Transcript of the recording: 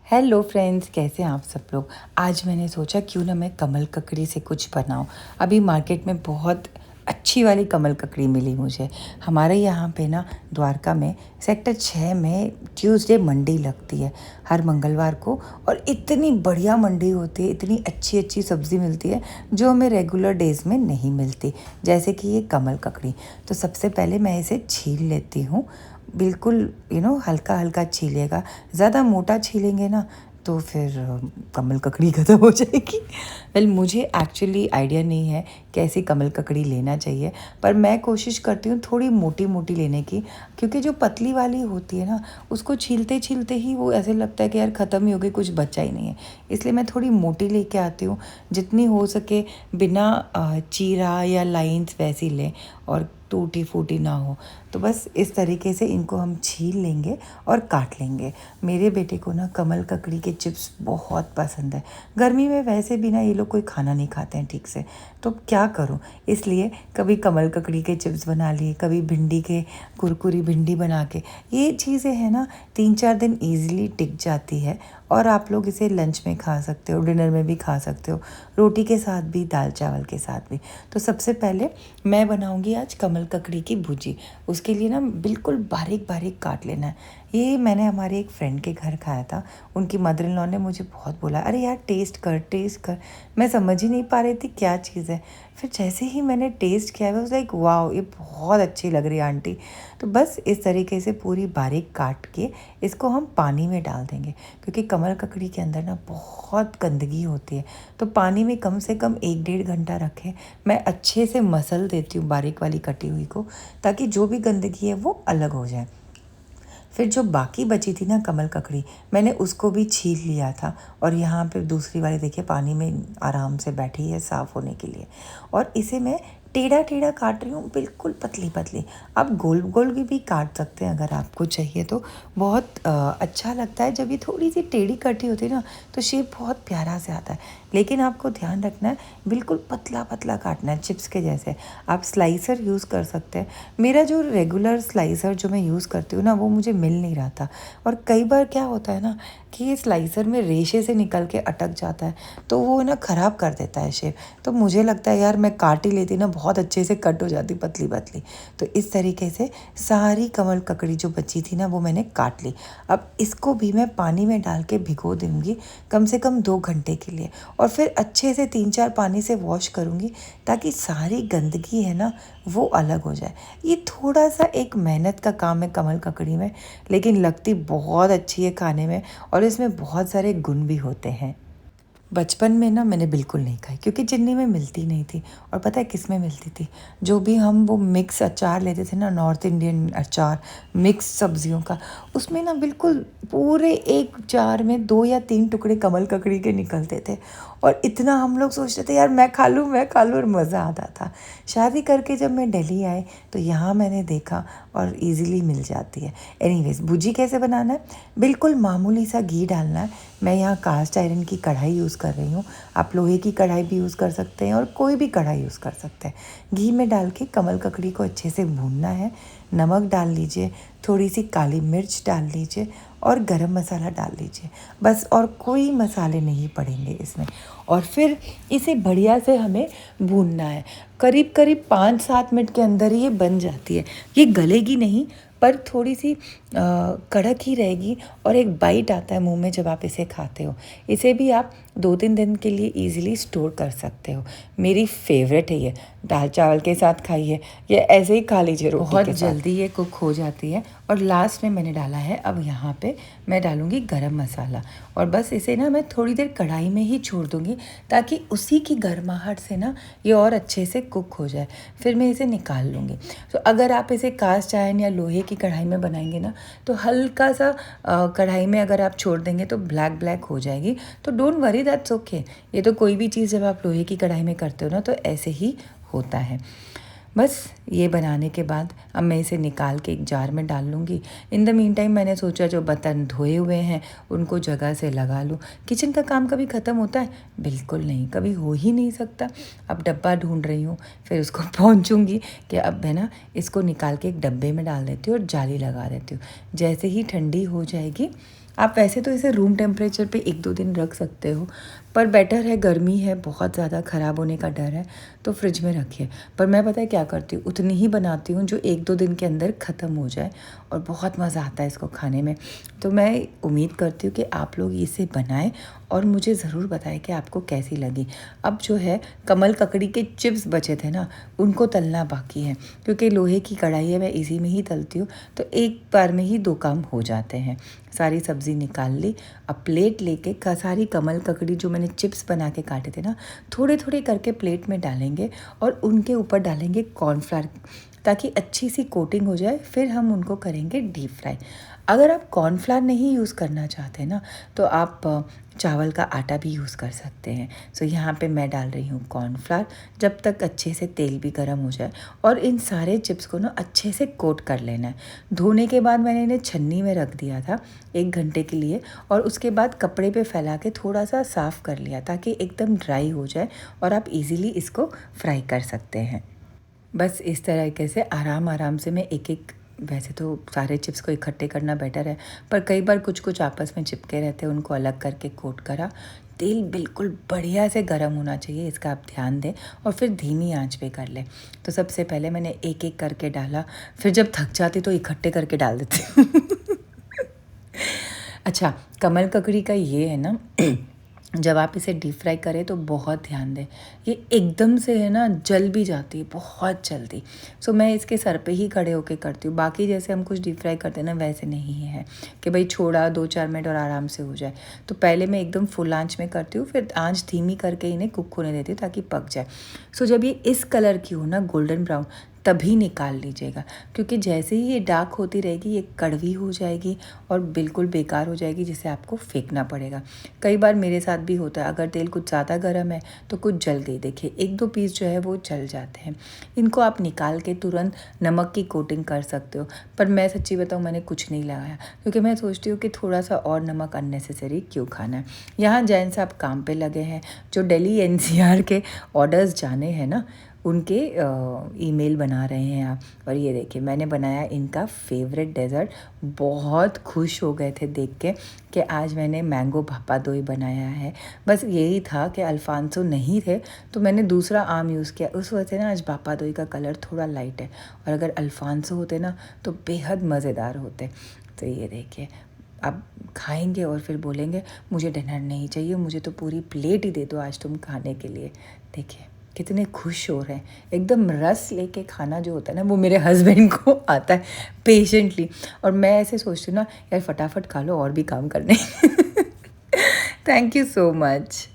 Hello friends, कैसे हैं आप सब लोग। आज मैंने सोचा क्यों ना मैं कमल ककड़ी से कुछ बनाऊं। अभी मार्केट में बहुत अच्छी वाली कमल ककड़ी मिली मुझे। हमारे यहाँ पे ना द्वारका में सेक्टर 6 में ट्यूसडे मंडी लगती है हर मंगलवार को, और इतनी बढ़िया मंडी होती है, इतनी अच्छी अच्छी सब्ज़ी मिलती है जो हमें रेगुलर डेज़ में नहीं मिलती, जैसे कि ये कमल ककड़ी। तो सबसे पहले मैं इसे छील लेती हूँ, बिल्कुल हल्का हल्का छीलिएगा। ज़्यादा मोटा छीलेंगे ना तो फिर कमल ककड़ी ख़त्म हो जाएगी। मुझे एक्चुअली आइडिया नहीं है कैसी कमल ककड़ी लेना चाहिए, पर मैं कोशिश करती हूँ थोड़ी मोटी मोटी लेने की, क्योंकि जो पतली वाली होती है ना उसको छीलते छीलते ही वो ऐसे लगता है कि यार ख़त्म ही हो गई, कुछ बचा ही नहीं है। इसलिए मैं थोड़ी मोटी लेके आती हूँ, जितनी हो सके बिना चीरा या लाइंस वैसी लें और टूटी फूटी ना हो। तो बस इस तरीके से इनको हम छील लेंगे और काट लेंगे। मेरे बेटे को ना कमल ककड़ी के चिप्स बहुत पसंद है। गर्मी में वैसे भी ना ये लोग कोई खाना नहीं खाते हैं ठीक से, तो क्या करूं, इसलिए कभी कमल ककड़ी के चिप्स बना लिए, कभी भिंडी के कुरकुरी भिंडी बना के। ये चीज़ें हैं ना 3-4 दिन ईजिली टिक जाती है, और आप लोग इसे लंच में खा सकते हो, डिनर में भी खा सकते हो, रोटी के साथ भी, दाल चावल के साथ भी। तो सबसे पहले मैं बनाऊंगी आज कमल ककड़ी की भुजी। उसके लिए ना बिल्कुल बारीक बारीक काट लेना है। ये मैंने हमारे एक फ्रेंड के घर खाया था। उनकी मदर इन लॉ ने मुझे बहुत बोला, अरे यार टेस्ट कर टेस्ट कर। मैं समझ ही नहीं पा रही थी क्या चीज़ है। फिर जैसे ही मैंने टेस्ट किया वो लाइक वाओ, ये बहुत अच्छी लग रही है आंटी। तो बस इस तरीके से पूरी बारीक काट के इसको हम पानी में डाल देंगे, क्योंकि कमल ककड़ी के अंदर ना बहुत गंदगी होती है। तो पानी में कम से कम 1-1.5 घंटा रखें। मैं अच्छे से मसल देती हूँ बारीक वाली कटी हुई को, ताकि जो भी गंदगी है वो अलग हो जाए। फिर जो बाकी बची थी ना कमल ककड़ी, मैंने उसको भी छील लिया था, और यहाँ पे दूसरी वाली देखिए पानी में आराम से बैठी है साफ़ होने के लिए। और इसे मैं टेढ़ा टेढ़ा काट रही हूँ, बिल्कुल पतली पतली। आप गोल गोल भी काट सकते हैं अगर आपको चाहिए तो। बहुत अच्छा लगता है जब ये थोड़ी सी टेढ़ी कटी होती है ना, तो शेप बहुत प्यारा से आता है। लेकिन आपको ध्यान रखना है, बिल्कुल पतला पतला काटना है, चिप्स के जैसे। आप स्लाइसर यूज़ कर सकते हैं। मेरा जो रेगुलर स्लाइसर जो मैं यूज़ करती हूँ ना, वो मुझे मिल नहीं रहा था। और कई बार क्या होता है ना कि ये स्लाइसर में रेशे से निकल के अटक जाता है, तो वो ना ख़राब कर देता है शेप। तो मुझे लगता है यार मैं काट ही लेती ना, बहुत अच्छे से कट हो जाती पतली पतली। तो इस तरीके से सारी कमल ककड़ी जो बची थी ना वो मैंने काट ली। अब इसको भी मैं पानी में डाल के भिगो दूँगी कम से कम 2 घंटे के लिए, और फिर अच्छे से 3-4 पानी से वॉश करूँगी, ताकि सारी गंदगी है ना वो अलग हो जाए। ये थोड़ा सा एक मेहनत का काम है कमल ककड़ी में, लेकिन लगती बहुत अच्छी है खाने में, और इसमें बहुत सारे गुण भी होते हैं। बचपन में ना मैंने बिल्कुल नहीं खाई, क्योंकि चीनी में मिलती नहीं थी। और पता है किस में मिलती थी? जो भी हम वो मिक्स अचार लेते थे ना, नॉर्थ इंडियन अचार मिक्स सब्जियों का, उसमें ना बिल्कुल पूरे एक जार में 2 या 3 टुकड़े कमल ककड़ी के निकलते थे। और इतना हम लोग सोचते थे यार मैं खा लूँ मैं खा लूँ, और मज़ा आता था। शादी करके जब मैं दिल्ली आई तो यहाँ मैंने देखा, और इजीली मिल जाती है। एनीवेज, भुजी कैसे बनाना है? बिल्कुल मामूली सा घी डालना है। मैं यहाँ कास्ट आयरन की कढ़ाई यूज़ कर रही हूँ। आप लोहे की कढ़ाई भी यूज़ कर सकते हैं, और कोई भी कढ़ाई यूज़ कर सकते हैं। घी में डाल के कमल ककड़ी को अच्छे से भूनना है। नमक डाल लीजिए, थोड़ी सी काली मिर्च डाल लीजिए, और गरम मसाला डाल लीजिए, बस। और कोई मसाले नहीं पड़ेंगे इसमें। और फिर इसे बढ़िया से हमें भूनना है। करीब करीब 5-7 मिनट के अंदर ये बन जाती है। ये गलेगी नहीं, पर थोड़ी सी कड़क ही रहेगी, और एक बाइट आता है मुंह में जब आप इसे खाते हो। इसे भी आप 2-3 दिन के लिए इजीली स्टोर कर सकते हो। मेरी फेवरेट है ये। दाल चावल के साथ खाइए, ये ऐसे ही खा लीजिए रोटी के साथ। बहुत जल्दी ये कुक हो जाती है। और लास्ट में मैंने डाला है, अब यहाँ पे मैं डालूँगी गरम मसाला, और बस इसे ना मैं थोड़ी देर कढ़ाई में ही छोड़ दूँगी, ताकि उसी की गर्माहट से ना ये और अच्छे से कुक हो जाए। फिर मैं इसे निकाल लूँगी। तो अगर आप इसे कास्ट आयरन या लोहे की कढ़ाई में बनाएंगे ना, तो हल्का सा कढ़ाई में अगर आप छोड़ देंगे तो ब्लैक ब्लैक हो जाएगी। तो डोंट वरी, दैट्स ओके। ये तो कोई भी चीज़ जब आप लोहे की कढ़ाई में करते हो ना, तो ऐसे ही होता है। बस ये बनाने के बाद अब मैं इसे निकाल के एक जार में डाल लूँगी। इन द मीन टाइम मैंने सोचा जो बर्तन धोए हुए हैं उनको जगह से लगा लूँ। किचन का काम कभी ख़त्म होता है? बिल्कुल नहीं, कभी हो ही नहीं सकता। अब डब्बा ढूंढ रही हूँ, फिर उसको पहुँचूँगी कि अब मैं ना इसको निकाल के एक डब्बे में डाल देती हूँ और जाली लगा देती हूँ। जैसे ही ठंडी हो जाएगी आप वैसे तो इसे रूम टेम्परेचर पे 1-2 दिन रख सकते हो, पर बेटर है, गर्मी है, बहुत ज़्यादा ख़राब होने का डर है, तो फ्रिज में रखिए। पर मैं पता है क्या करती हूँ, उतनी ही बनाती हूँ जो 1-2 दिन के अंदर ख़त्म हो जाए, और बहुत मज़ा आता है इसको खाने में। तो मैं उम्मीद करती हूँ कि आप लोग इसे बनाएं और मुझे ज़रूर बताएं कि आपको कैसी लगी। अब जो है कमल ककड़ी के चिप्स बचे थे ना, उनको तलना बाकी है, क्योंकि लोहे की कढ़ाई है, मैं इसी में ही तलती हूँ, तो एक बार में ही 2 काम हो जाते हैं। सारी सब्ज़ी निकाल ली, अब प्लेट लेके सारी कमल ककड़ी जो मैंने चिप्स बना के काटे थे ना, थोड़े थोड़े करके प्लेट में डालेंगे और उनके ऊपर डालेंगे कॉर्नफ्लावर, ताकि अच्छी सी कोटिंग हो जाए। फिर हम उनको करेंगे डीप फ्राई। अगर आप कॉर्नफ्लावर नहीं यूज़ करना चाहते ना, तो आप चावल का आटा भी यूज़ कर सकते हैं। सो यहाँ पे मैं डाल रही हूँ कॉर्नफ्लावर, जब तक अच्छे से तेल भी गर्म हो जाए, और इन सारे चिप्स को ना अच्छे से कोट कर लेना है। धोने के बाद मैंने इन्हें छन्नी में रख दिया था 1 घंटे के लिए, और उसके बाद कपड़े पे फैला के थोड़ा सा साफ़ कर लिया, ताकि एकदम ड्राई हो जाए और आप इजीली इसको फ्राई कर सकते हैं। बस इस तरीके से आराम आराम से मैं एक एक, वैसे तो सारे चिप्स को इकट्ठे करना बेटर है, पर कई बार कुछ कुछ आपस में चिपके रहते हैं, उनको अलग करके कोट करा। तेल बिल्कुल बढ़िया से गर्म होना चाहिए, इसका आप ध्यान दें, और फिर धीमी आंच पे कर लें। तो सबसे पहले मैंने एक एक करके डाला, फिर जब थक जाती तो इकट्ठे करके डाल देती हूँ। अच्छा, कमल ककड़ी का ये है ना, जब आप इसे डीप फ्राई करें तो बहुत ध्यान दें, ये एकदम से है ना जल भी जाती है बहुत जल्दी। सो मैं इसके सर पे ही खड़े होके करती हूँ। बाकी जैसे हम कुछ डीप फ्राई करते हैं ना, वैसे नहीं है कि भाई छोड़ा 2-4 मिनट और आराम से हो जाए। तो पहले मैं एकदम फुल आंच में करती हूँ, फिर आंच धीमी करके इन्हें कुक होने देती हूँ ताकि पक जाए। सो जब ये इस कलर की हो ना, गोल्डन ब्राउन, तभी निकाल लीजिएगा, क्योंकि जैसे ही ये डार्क होती रहेगी ये कड़वी हो जाएगी और बिल्कुल बेकार हो जाएगी, जिसे आपको फेंकना पड़ेगा। कई बार मेरे साथ भी होता है, अगर तेल कुछ ज़्यादा गर्म है तो कुछ जल गई, देखिए 1-2 पीस जो है वो जल जाते हैं। इनको आप निकाल के तुरंत नमक की कोटिंग कर सकते हो, पर मैं सच्ची बताऊँ, मैंने कुछ नहीं लगाया, क्योंकि मैं सोचती हूँ कि थोड़ा सा और नमक अननेसेसरी क्यों खाना है। यहाँ जैन साहब काम पे लगे हैं, जो दिल्ली एनसीआर के ऑर्डर्स जाने हैं ना, उनके ईमेल बना रहे हैं आप। और ये देखिए मैंने बनाया इनका फेवरेट डेज़र्ट, बहुत खुश हो गए थे देख के कि आज मैंने मैंगो भापा दोई बनाया है। बस यही था कि अल्फांसो नहीं थे, तो मैंने दूसरा आम यूज़ किया, उस वजह से ना आज भापा दोई का कलर थोड़ा लाइट है, और अगर अल्फांसो होते ना तो बेहद मज़ेदार होते। तो ये देखिए, आप खाएंगे और फिर बोलेंगे मुझे डिनर नहीं चाहिए, मुझे तो पूरी प्लेट ही दे दो आज तुम खाने के लिए। देखिए कितने खुश हो रहे हैं, एकदम रस लेके खाना जो होता है ना, वो मेरे हस्बैंड को आता है पेशेंटली, और मैं ऐसे सोचती हूँ ना, यार फटाफट खा लो और भी काम करने। Thank you so much.